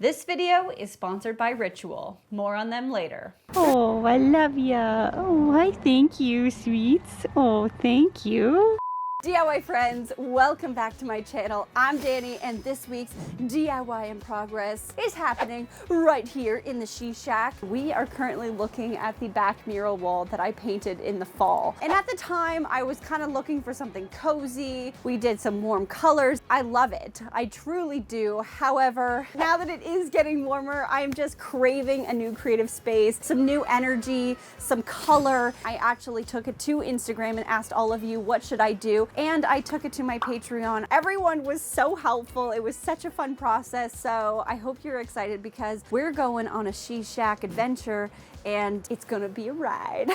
This video is sponsored by Ritual. More on them later. Oh, I love ya. Oh, I thank you, sweets. Oh, thank you. DIY friends, welcome back to my channel. I'm Danie, and this week's DIY in progress is happening right here in the She Shack. We are currently looking at the back mural wall that I painted in the fall. And at the time, I was kind of looking for something cozy. We did some warm colors. I love it. I truly do. However, now that it is getting warmer, I'm just craving a new creative space, some new energy, some color. I actually took it to Instagram and asked all of you, what should I do? And I took it to my Patreon. Everyone was so helpful. It was such a fun process. So I hope you're excited because we're going on a She Shack adventure and it's gonna be a ride.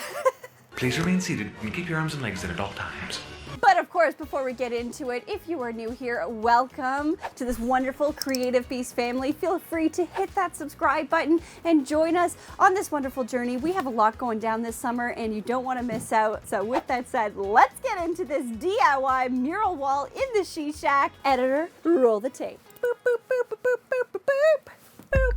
Please remain seated and keep your arms and legs in at all times. But of course, before we get into it, if you are new here, welcome to this wonderful Creative Beast family. Feel free to hit that subscribe button and join us on this wonderful journey. We have a lot going down this summer and you don't want to miss out. So with that said, let's get into this DIY mural wall in the She Shack. Editor, roll the tape. Boop, boop, boop, boop, boop, boop, boop, boop.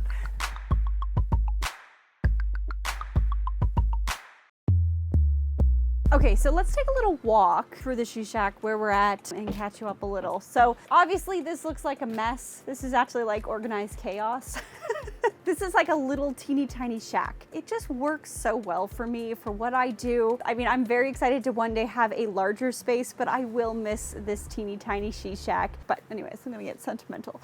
Okay, so let's take a little walk through the She Shack where we're at and catch you up a little. So obviously this looks like a mess. This is actually like organized chaos. This is like a little teeny tiny shack. It just works so well for me, for what I do. I mean, I'm very excited to one day have a larger space, but I will miss this teeny tiny She Shack. But anyways, I'm gonna get sentimental.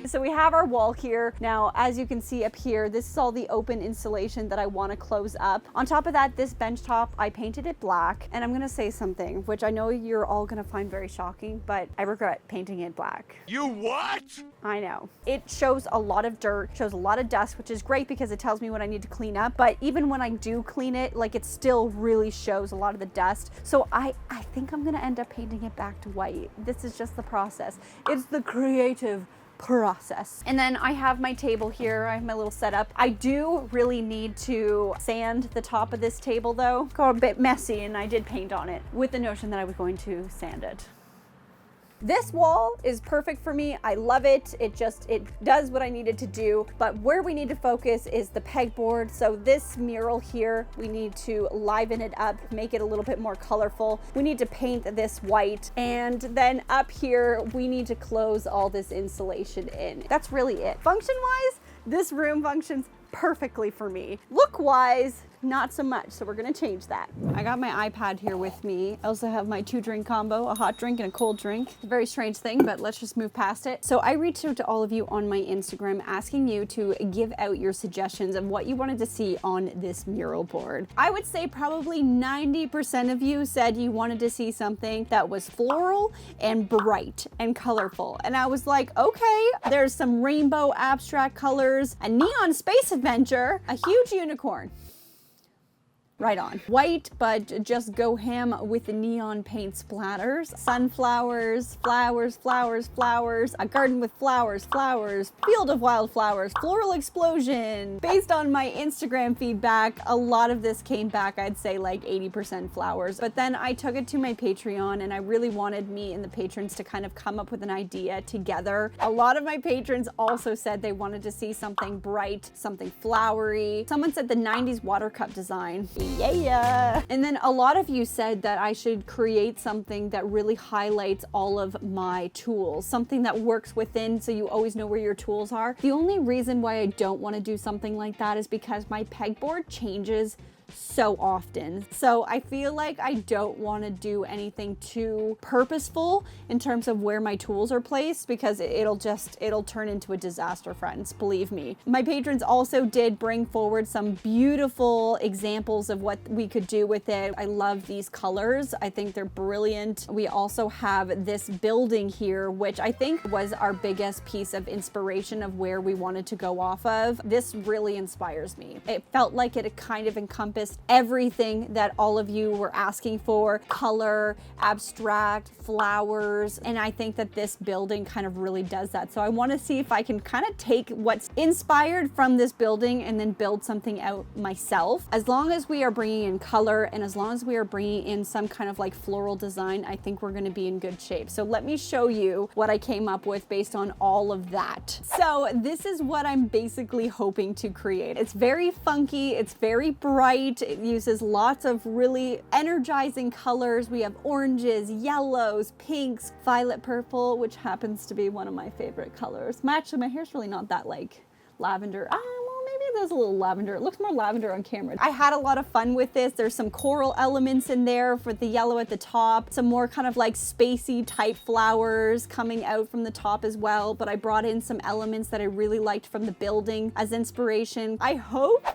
So we have our wall here. Now, as you can see up here, this is all the open installation that I wanna close up. On top of that, this bench top, I painted it black. And I'm gonna say something, which I know you're all gonna find very shocking, but I regret painting it black. You what? I know. It shows a lot of dirt, shows a lot of dust, which is great because it tells me what I need to clean up. But even when I do clean it, like it still really shows a lot of the dust. So I think I'm gonna end up painting it back to white. This is just the process. It's the creative process. And then I have my table here. I have my little setup. I do really need to sand the top of this table though. Got a bit messy and I did paint on it with the notion that I was going to sand it. This wall is perfect for me. I love it. It does what I needed to do. But where we need to focus is the pegboard. So this mural here, we need to liven it up, make it a little bit more colorful. We need to paint this white. And then up here, we need to close all this insulation in. That's really it. Function-wise, this room functions perfectly for me. Look-wise, not so much, so we're gonna change that. I got my iPad here with me. I also have my 2-drink combo, a hot drink and a cold drink. It's a very strange thing, but let's just move past it. So I reached out to all of you on my Instagram asking you to give out your suggestions of what you wanted to see on this mural board. I would say probably 90% of you said you wanted to see something that was floral and bright and colorful. And I was like, okay, there's some rainbow abstract colors, a neon space adventure, a huge unicorn. Right on. White, but just go ham with the neon paint splatters. Sunflowers, flowers, flowers, flowers, a garden with flowers, flowers, field of wildflowers, floral explosion. Based on my Instagram feedback, a lot of this came back, I'd say like 80% flowers. But then I took it to my Patreon and I really wanted me and the patrons to kind of come up with an idea together. A lot of my patrons also said they wanted to see something bright, something flowery. Someone said the 90s water cup design. Yeah. And then a lot of you said that I should create something that really highlights all of my tools, something that works within so you always know where your tools are. The only reason why I don't want to do something like that is because my pegboard changes so often. So I feel like I don't want to do anything too purposeful in terms of where my tools are placed because it'll turn into a disaster, friends, believe me. My patrons also did bring forward some beautiful examples of what we could do with it. I love these colors. I think they're brilliant. We also have this building here, which I think was our biggest piece of inspiration of where we wanted to go off of. This really inspires me. It felt like it kind of encompassed encompassed everything that all of you were asking for: color, abstract, flowers, and I think that this building kind of really does that. So I want to see if I can kind of take what's inspired from this building and then build something out myself. As long as we are bringing in color and as long as we are bringing in some kind of like floral design, I think we're going to be in good shape. So let me show you what I came up with based on all of that. So this is what I'm basically hoping to create. It's very funky, it's very bright, it uses lots of really energizing colors. We have oranges, yellows, pinks, violet purple, which happens to be one of my favorite colors. Actually, my hair's really not that like lavender. Well, maybe there's a little lavender. It looks more lavender on camera. I had a lot of fun with this. There's some coral elements in there for the yellow at the top, some more kind of like spacey type flowers coming out from the top as well. But I brought in some elements that I really liked from the building as inspiration. I hope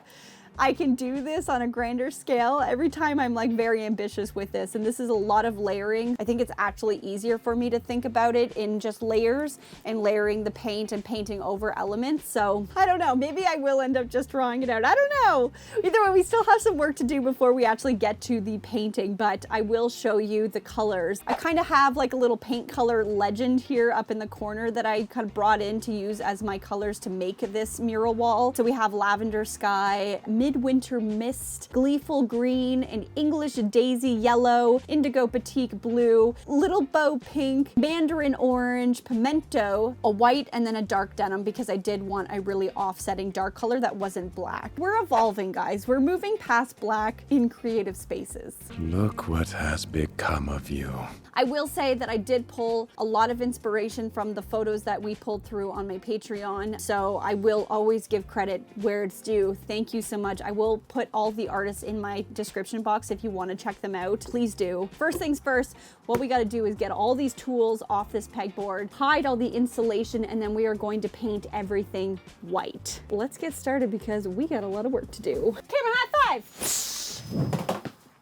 I can do this on a grander scale. Every time I'm like very ambitious with this, and this is a lot of layering. I think it's actually easier for me to think about it in just layers and layering the paint and painting over elements. So I don't know, maybe I will end up just drawing it out. I don't know. Either way, we still have some work to do before we actually get to the painting, but I will show you the colors. I kind of have like a little paint color legend here up in the corner that I kind of brought in to use as my colors to make this mural wall. So we have lavender sky, Midwinter mist, Gleeful green, an English daisy yellow, Indigo Batik blue, little bow pink, Mandarin orange, Pimento, a white, and then a dark denim because I did want a really offsetting dark color that wasn't black. We're evolving, guys. We're moving past black in creative spaces. Look what has become of you. I will say that I did pull a lot of inspiration from the photos that we pulled through on my Patreon, so I will always give credit where it's due. Thank you so much. I will put all the artists in my description box if you want to check them out. Please do. First things first, what we got to do is get all these tools off this pegboard, hide all the insulation, and then we are going to paint everything white. Let's get started because we got a lot of work to do. Camera high five!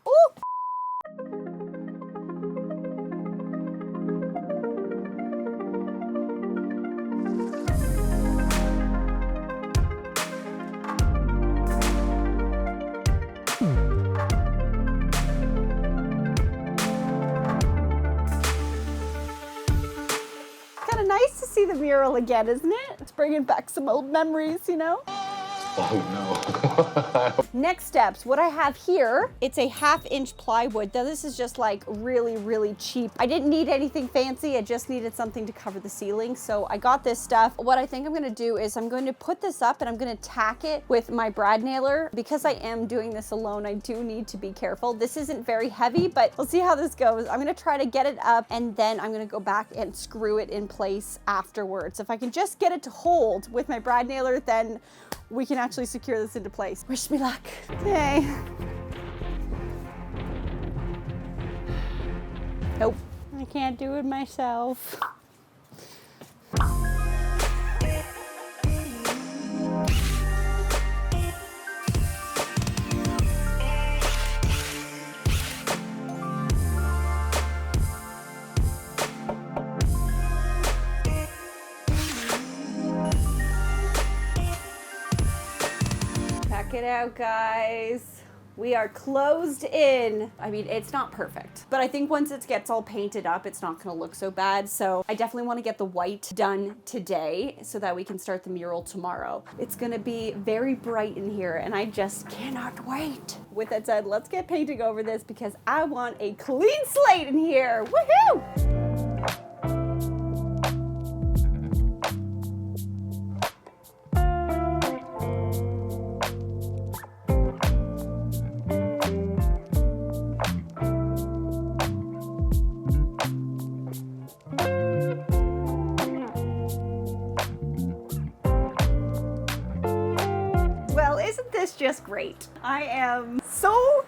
Ooh! Nice to see the mural again, isn't it? It's bringing back some old memories, you know? Oh no. Next steps, what I have here, it's a 1/2 inch plywood. Now this is just like really, really cheap. I didn't need anything fancy. I just needed something to cover the ceiling. So I got this stuff. What I think I'm gonna do is I'm going to put this up and I'm gonna tack it with my brad nailer. Because I am doing this alone, I do need to be careful. This isn't very heavy, but we'll see how this goes. I'm gonna try to get it up and then I'm gonna go back and screw it in place afterwards. If I can just get it to hold with my brad nailer, then we can actually secure this into place. Wish me luck. Okay. Nope, I can't do it myself. Check it out, guys. We are closed in. I mean, it's not perfect, but I think once it gets all painted up, it's not gonna look so bad. So I definitely wanna get the white done today so that we can start the mural tomorrow. It's gonna be very bright in here and I just cannot wait. With that said, let's get painting over this because I want a clean slate in here. Woohoo! This just great. I am so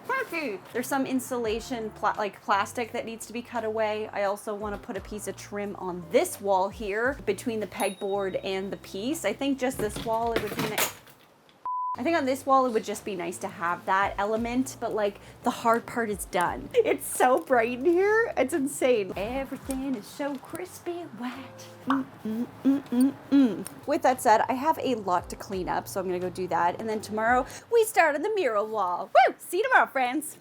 happy. There's some insulation like plastic that needs to be cut away. I also want to put a piece of trim on this wall here between the pegboard and the piece. I think just this wall, it would be nice. I think on this wall it would just be nice to have that element, but like the hard part is done. It's so bright in here, it's insane. Everything is so crispy wet. With that said, I have a lot to clean up, so I'm gonna go do that. And then tomorrow we start on the mural wall. Woo! See you tomorrow, friends.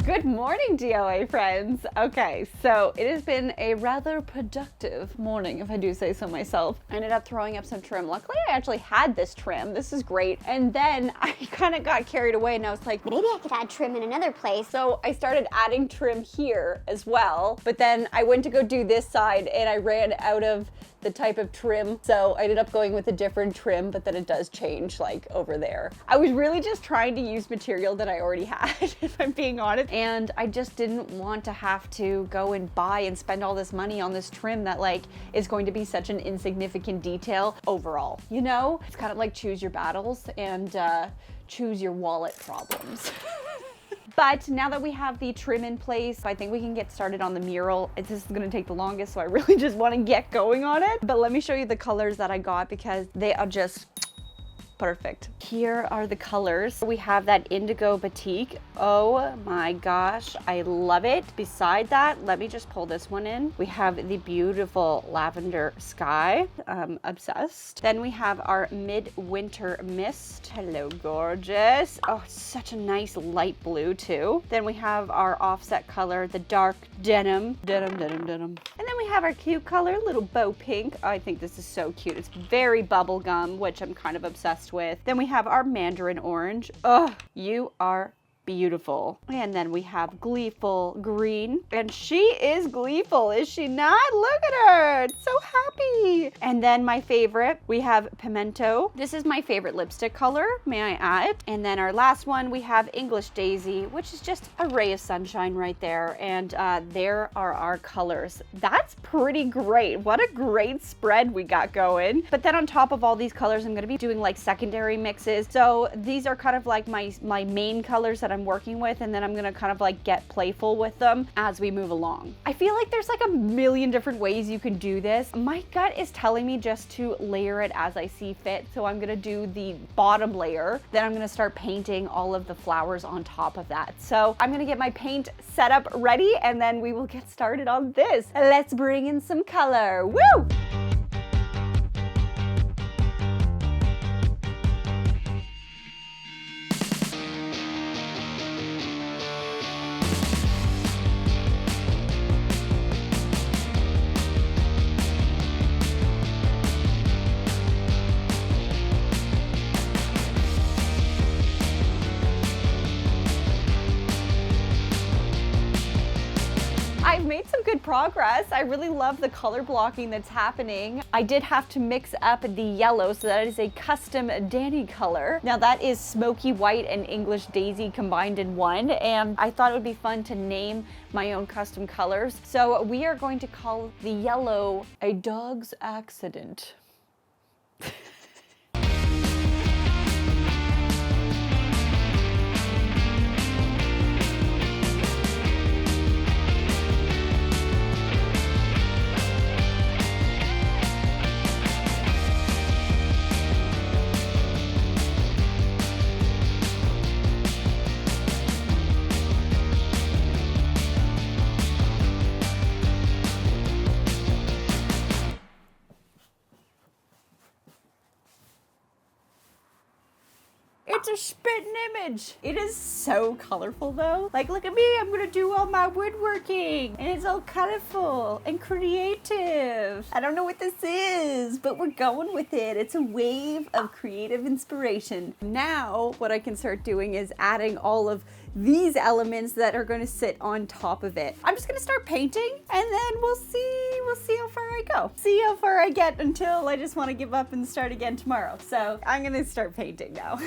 Good morning, DOA friends. Okay, so it has been a rather productive morning, if I do say so myself. I ended up throwing up some trim. Luckily, I actually had this trim. This is great. And then I kind of got carried away and I was like, maybe I could add trim in another place. So I started adding trim here as well. But then I went to go do this side and I ran out of the type of trim. So I ended up going with a different trim, but then it does change like over there. I was really just trying to use material that I already had, if I'm being honest. And I just didn't want to have to go and buy and spend all this money on this trim that like is going to be such an insignificant detail overall. You know, it's kind of like choose your battles and choose your wallet problems. But now that we have the trim in place, I think we can get started on the mural. This is gonna take the longest, so I really just wanna get going on it. But let me show you the colors that I got because they are just perfect. Here are the colors. We have that Indigo Batik. Oh my gosh, I love it. Beside that, let me just pull this one in. We have the beautiful Lavender Sky. Obsessed. Then we have our Midwinter Mist. Hello, gorgeous. Oh, such a nice light blue too. Then we have our offset color, the dark Denim. Denim. And then we have our cute color, little bow pink. I think this is so cute. It's very bubblegum, which I'm kind of obsessed with. Then we have our Mandarin orange. Oh, you are beautiful. And then we have Gleeful green. And she is gleeful, is she not? Look at her. It's so happy. And then my favorite, we have Pimento. This is my favorite lipstick color, may I add. And then our last one, we have English Daisy, which is just a ray of sunshine right there. And there are our colors. That's pretty great. What a great spread we got going. But then on top of all these colors, I'm going to be doing like secondary mixes. So these are kind of like my main colors that I'm working with, and then I'm gonna kind of like get playful with them as we move along. I feel like there's like a million different ways you can do this. My gut is telling me just to layer it as I see fit, so I'm gonna do the bottom layer, then I'm gonna start painting all of the flowers on top of that. So I'm gonna get my paint set up ready, and then we will get started on this. Let's bring in some color. Woo! I've made some good progress. I really love the color blocking that's happening. I did have to mix up the yellow, so that is a custom Danie color. Now that is Smoky White and English Daisy combined in one, and I thought it would be fun to name my own custom colors. So we are going to call the yellow a dog's accident. It's a spitting image. It is so colorful though. Like, look at me, I'm gonna do all my woodworking. And it's all colorful and creative. I don't know what this is, but we're going with it. It's a wave of creative inspiration. Now, what I can start doing is adding all of these elements that are going to sit on top of it. I'm just going to start painting, and then we'll see how far I go. See how far I get until I just want to give up and start again tomorrow. So I'm going to start painting now.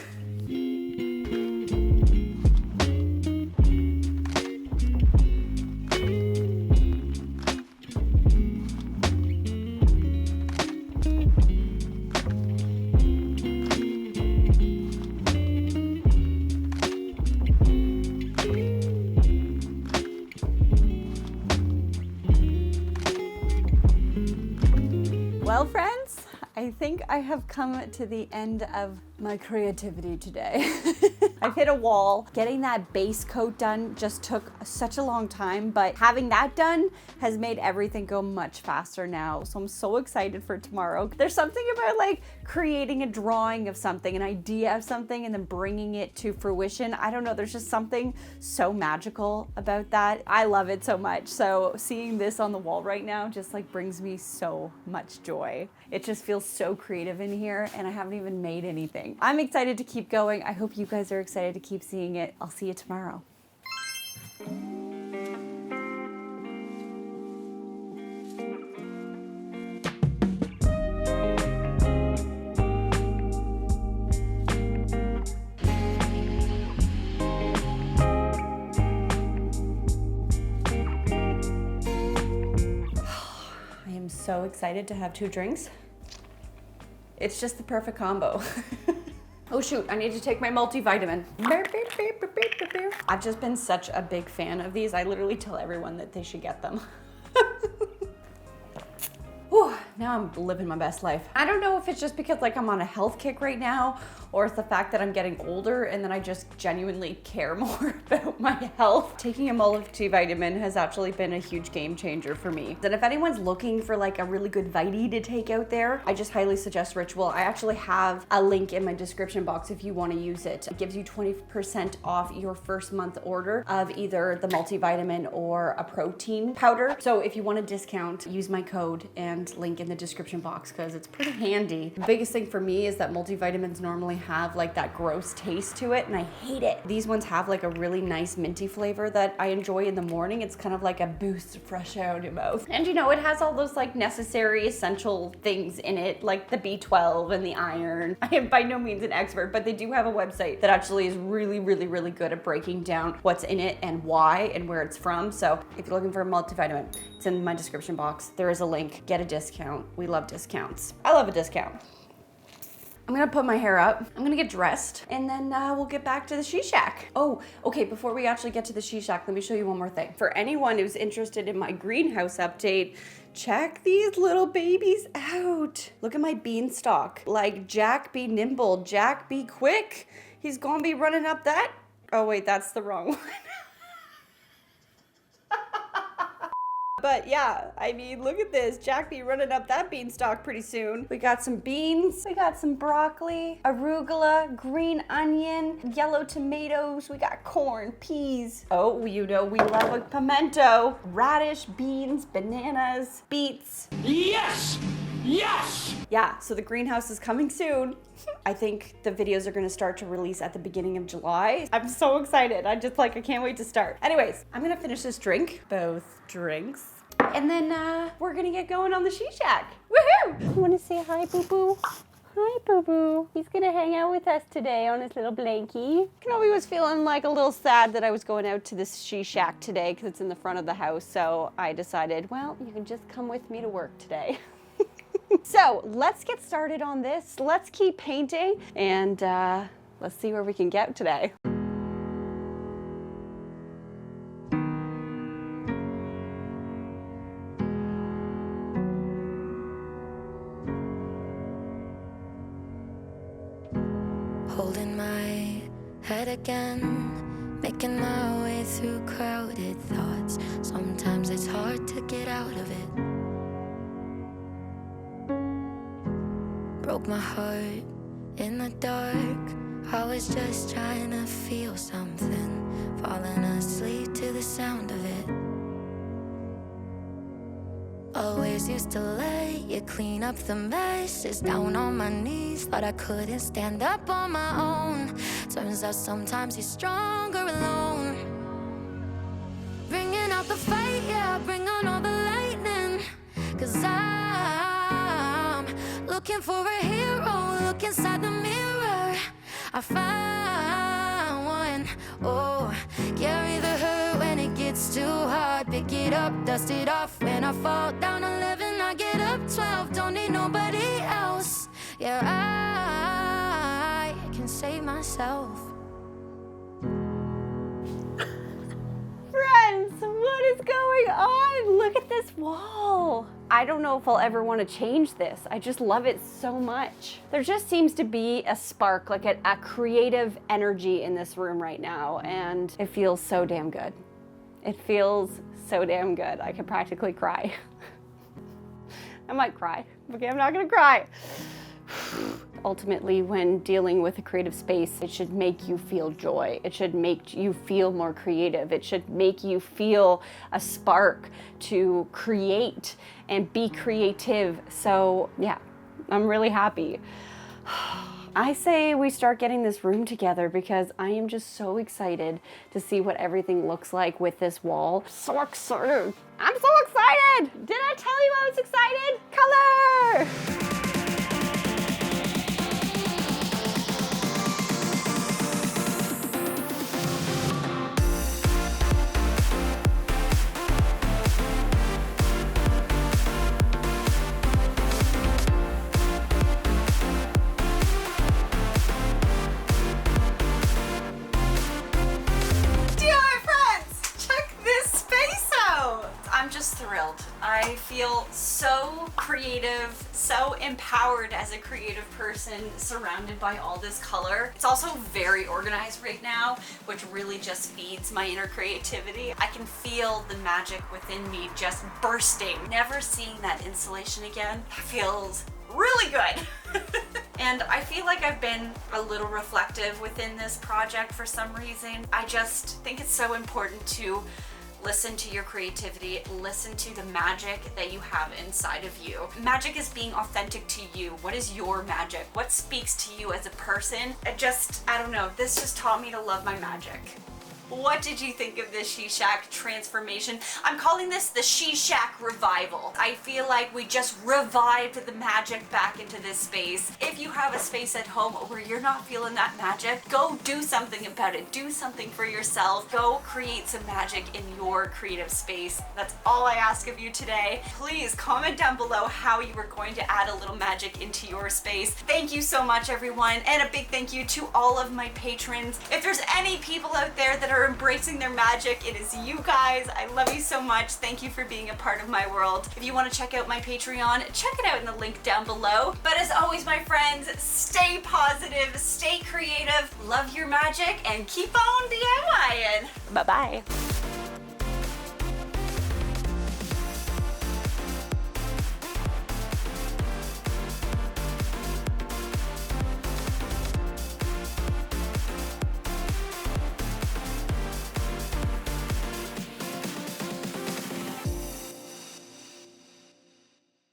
I think I have come to the end of my creativity today. I've hit a wall. Getting that base coat done just took such a long time, but having that done has made everything go much faster now. So I'm so excited for tomorrow. There's something about like creating a drawing of something, an idea of something, and then bringing it to fruition. I don't know, there's just something so magical about that. I love it so much. So seeing this on the wall right now just like brings me so much joy. It just feels so creative in here, and I haven't even made anything. I'm excited to keep going. I hope you guys are excited to keep seeing it. I'll see you tomorrow. I am so excited to have 2 drinks. It's just the perfect combo. Oh shoot, I need to take my multivitamin. I've just been such a big fan of these. I literally tell everyone that they should get them. Whew, now I'm living my best life. I don't know if it's just because like I'm on a health kick right now, or it's the fact that I'm getting older and then I just genuinely care more about my health. Taking a multivitamin has actually been a huge game changer for me. And if anyone's looking for like a really good vitamin to take out there, I just highly suggest Ritual. I actually have a link in my description box if you want to use it. It gives you 20% off your first month order of either the multivitamin or a protein powder. So if you want a discount, use my code and link in the description box because it's pretty handy. The biggest thing for me is that multivitamins normally have like that gross taste to it, and I hate it. These ones have like a really nice minty flavor that I enjoy in the morning. It's kind of like a boost of fresh air in your mouth. And you know, it has all those like necessary essential things in it, like the B12 and the iron. I am by no means an expert, but they do have a website that actually is really good at breaking down what's in it and why and where it's from. So if you're looking for a multivitamin, it's in my description box. There is a link. Get a discount. We love discounts. I love a discount. I'm gonna put my hair up, I'm gonna get dressed, and then we'll get back to the She Shack. Oh, okay, before we actually get to the She Shack, let me show you one more thing. For anyone who's interested in my greenhouse update, check these little babies out. Look at my beanstalk. Like, Jack be nimble, Jack be quick. He's gonna be running up that. Oh wait, that's the wrong one. But yeah, I mean, look at this. Jack be running up that beanstalk pretty soon. We got some beans, we got some broccoli, arugula, green onion, yellow tomatoes, we got corn, peas. Oh, you know we love a pimento, radish, beans, bananas, beets. Yes! Yes! Yeah, so the greenhouse is coming soon. I think the videos are gonna start to release at the beginning of July. I'm so excited. I can't wait to start. Anyways, I'm gonna finish this drink, both drinks, and then we're gonna get going on the She Shack. Woohoo! You want to say hi, Boo Boo? Hi, Boo Boo. He's gonna hang out with us today on his little blankie. Kenobi was feeling like a little sad that I was going out to this She Shack today because it's in the front of the house. So I decided, well, you can just come with me to work today. So let's get started on this. Let's keep painting and let's see where we can get today. Holding my head again, making my way through crowded thoughts. Sometimes it's hard to get out of it. Broke my heart in the dark. I was just trying to feel something, falling asleep to the sound of it. Always used to let you clean up the messes. Down on my knees, thought I couldn't stand up on my own. Turns out sometimes you're stronger alone. Bringing out the fight, yeah, bring on all the lightning. 'Cause I'm looking for a hero, look inside the mirror. I found one, oh, carry the hurt when it gets too hard. Pick it up, dust it off. When I fall down 11, I get up 12. Don't need nobody else. Yeah, I can save myself. Friends, what is going on? Look at this wall. I don't know if I'll ever want to change this. I just love it so much. There just seems to be a spark, like a creative energy in this room right now, and it feels so damn good. It feels so damn good. I could practically cry. I might cry. Okay, I'm not gonna cry. Ultimately, when dealing with a creative space, it should make you feel joy. It should make you feel more creative. It should make you feel a spark to create and be creative. So yeah, I'm really happy. I say we start getting this room together because I am just so excited to see what everything looks like with this wall. So excited. I'm so excited. Did I tell you I was excited? Color! I feel so creative, so empowered as a creative person surrounded by all this color. It's also very organized right now, which really just feeds my inner creativity. I can feel the magic within me just bursting. Never seeing that installation again feels really good. And I feel like I've been a little reflective within this project for some reason. I just think it's so important to listen to your creativity, listen to the magic that you have inside of you. Magic is being authentic to you. What is your magic? What speaks to you as a person? I don't know, this just taught me to love my magic. What did you think of this She Shack transformation? I'm calling this the She Shack revival. I feel like we just revived the magic back into this space. If you have a space at home where you're not feeling that magic, go do something about it. Do something for yourself. Go create some magic in your creative space. That's all I ask of you today. Please comment down below how you are going to add a little magic into your space. Thank you so much, everyone, and a big thank you to all of my patrons. If there's any people out there that are embracing their magic, it is you guys. I love you so much. Thank you for being a part of my world. If you want to check out my Patreon, check it out in the link down below. But as always, my friends, stay positive, stay creative, love your magic, and keep on DIYing. Bye-bye.